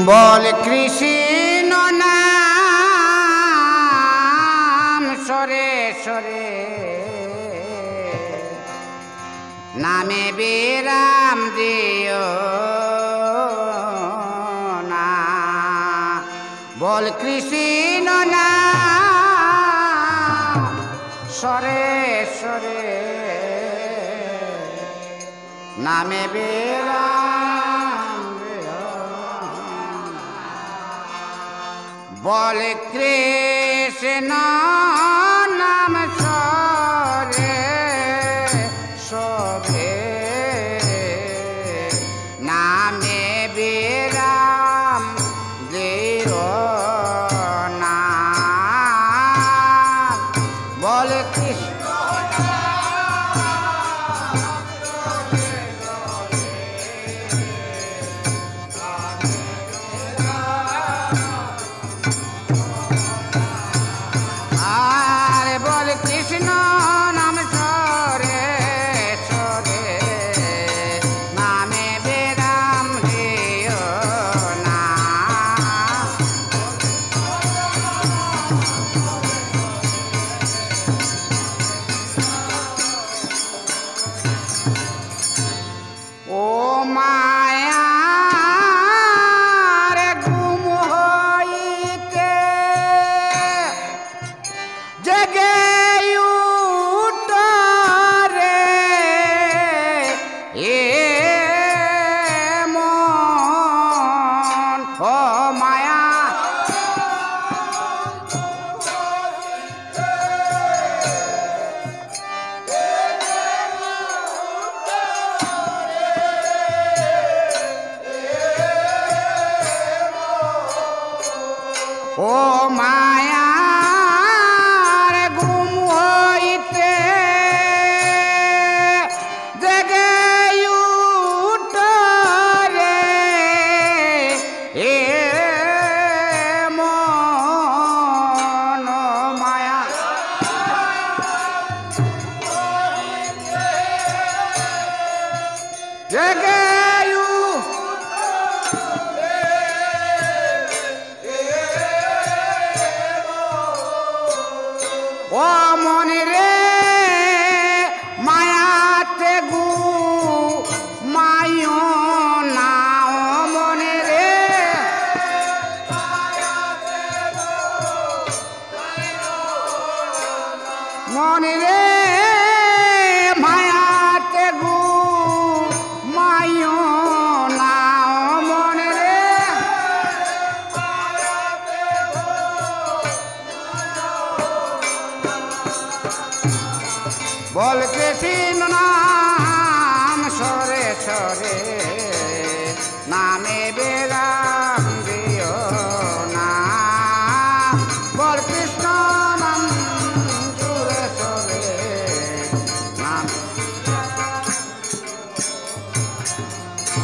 বল কৃষ্ণ নাম সরে সরে নামে বিরাম দিও না। বল কৃষ্ণ নাম সরে সরে নামে বিরাম দিও না। বল কৃষ্ণ নাম সরে সরে নামে বিরাম দিও না। বল কৃষ্ণ কৃষ্ণ নাম সরে সরে নামে বিরাম দিও না। ও মায়া গুম হইতে জেগে ও মায়ার গুম হইতে জেগে উঠরে এ মন মায়া জেগে ও মনে রে মায়াতে গু মায়ো না। ও মনে রে মনে রে মায়াতে গু মায়ো না। ও মনে রে বল কৃষ্ণ নাম সরে সরে নামে বিরাম দিও না। বল কৃষ্ণ নাম সরে সরে নাম।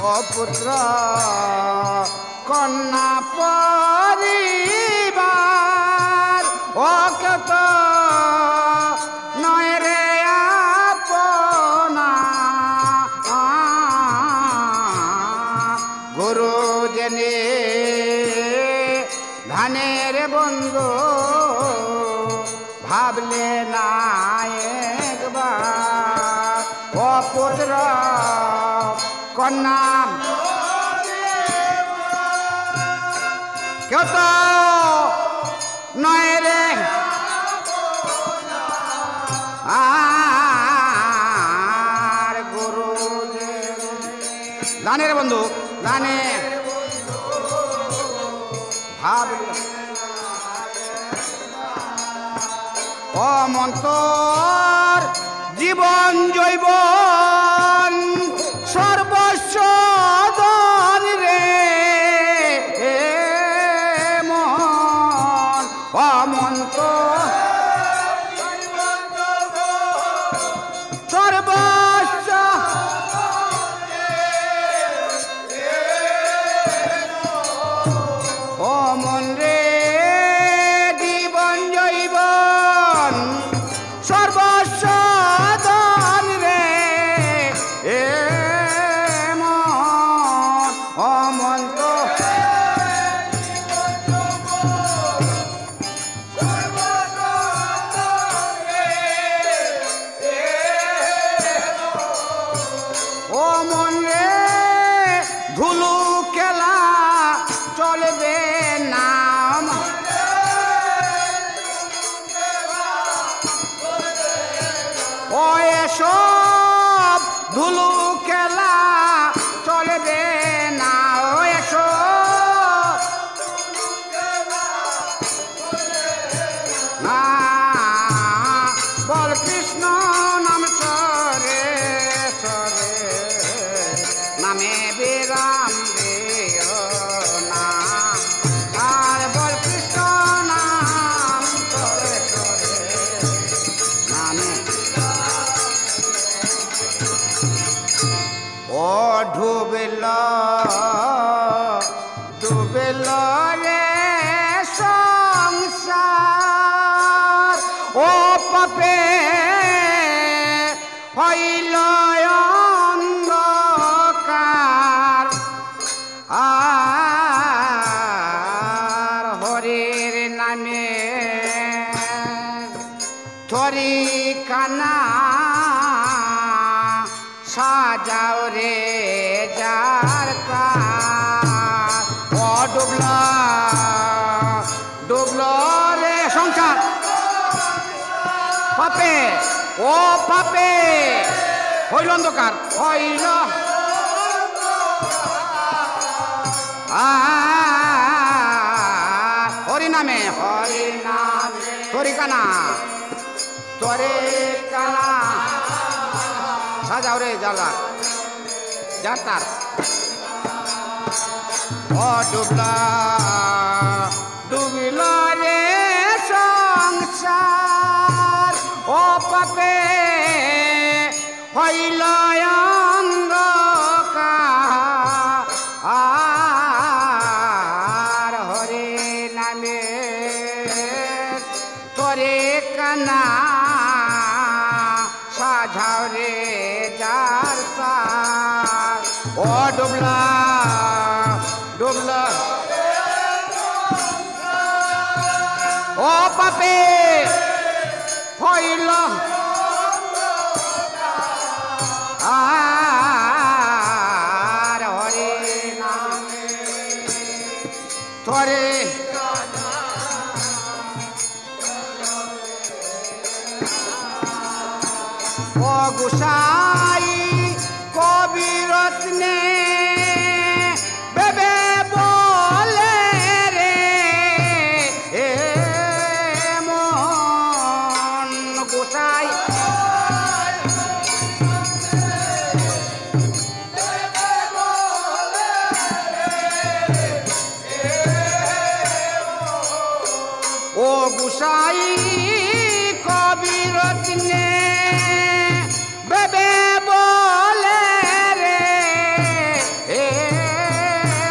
ও পুত্র কন্যা পরিবার ও কত নয় রে গুরু জেনে ধানের বন্ধু ভাবলে না একবার। ও পুত্র কন্যা কেউ তো নয় রে আর গুরু ধানের বন্ধু জানে ভাব অমন্তর জীবন জৈবন সর্বস্ব দান রে মন অমন্ত সর্বস্ব ও মন রে জীবন জৈবন সর্বস্ব দান রে ও এসব ধুলু খেলা চলবে না, ও এসব না, বল কৃষ্ণ নাম সরে সরে, নামে বিরাম দিও না, আর বল কৃষ্ণ নাম সরে সরে, নামে ও ডুবিল ডুবিল রে সংসার, ও পাপে হইল অন্ধকার, আর হরির নামে থরি কানা সাজাও রে যার তার, ও ডুবলা ডুবলো রে সংসার, পাপে ও পাপে হইল অন্ধকার, হইল হরি নামে হরি নামে তরি কানা সাজাও রে জ্বালা যার তার, ও ডুবলা ডুবিল রে সংসার, ও পাপে হইল অন্ধকার, আর হরে নামে তোরে কানা সাজাও রে যার তার, ও ডুবলা ডুবলা ও পাপে হইল আর হরে নামে তোরে ও গোসাই কবিরত্নে বেবে বলে রে এ মন গোসাই, ও গোসাই কবিরত্নে বেবে বলে রে এ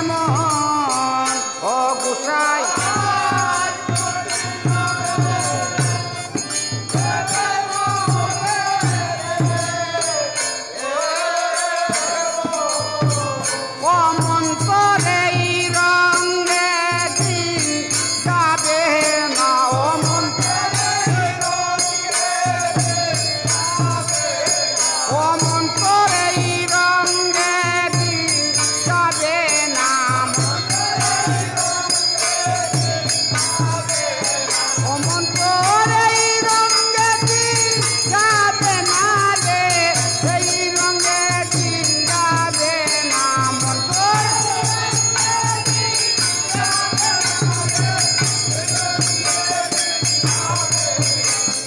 মন, ও গোসাই ও মন্তরে রঙে দিন যাবে না, ও মন্তরে রঙে দিন যাবে না, ও মন্তরে রঙে দিন যাবে না রে, সেই রঙে দিন যাবে না,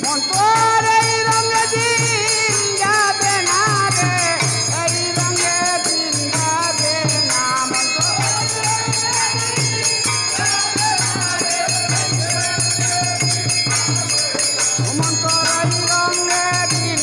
মন্তরে রঙে দিন যাবে না রে, এই রঙে দিন যাবে না, মন্তরে রঙে দিন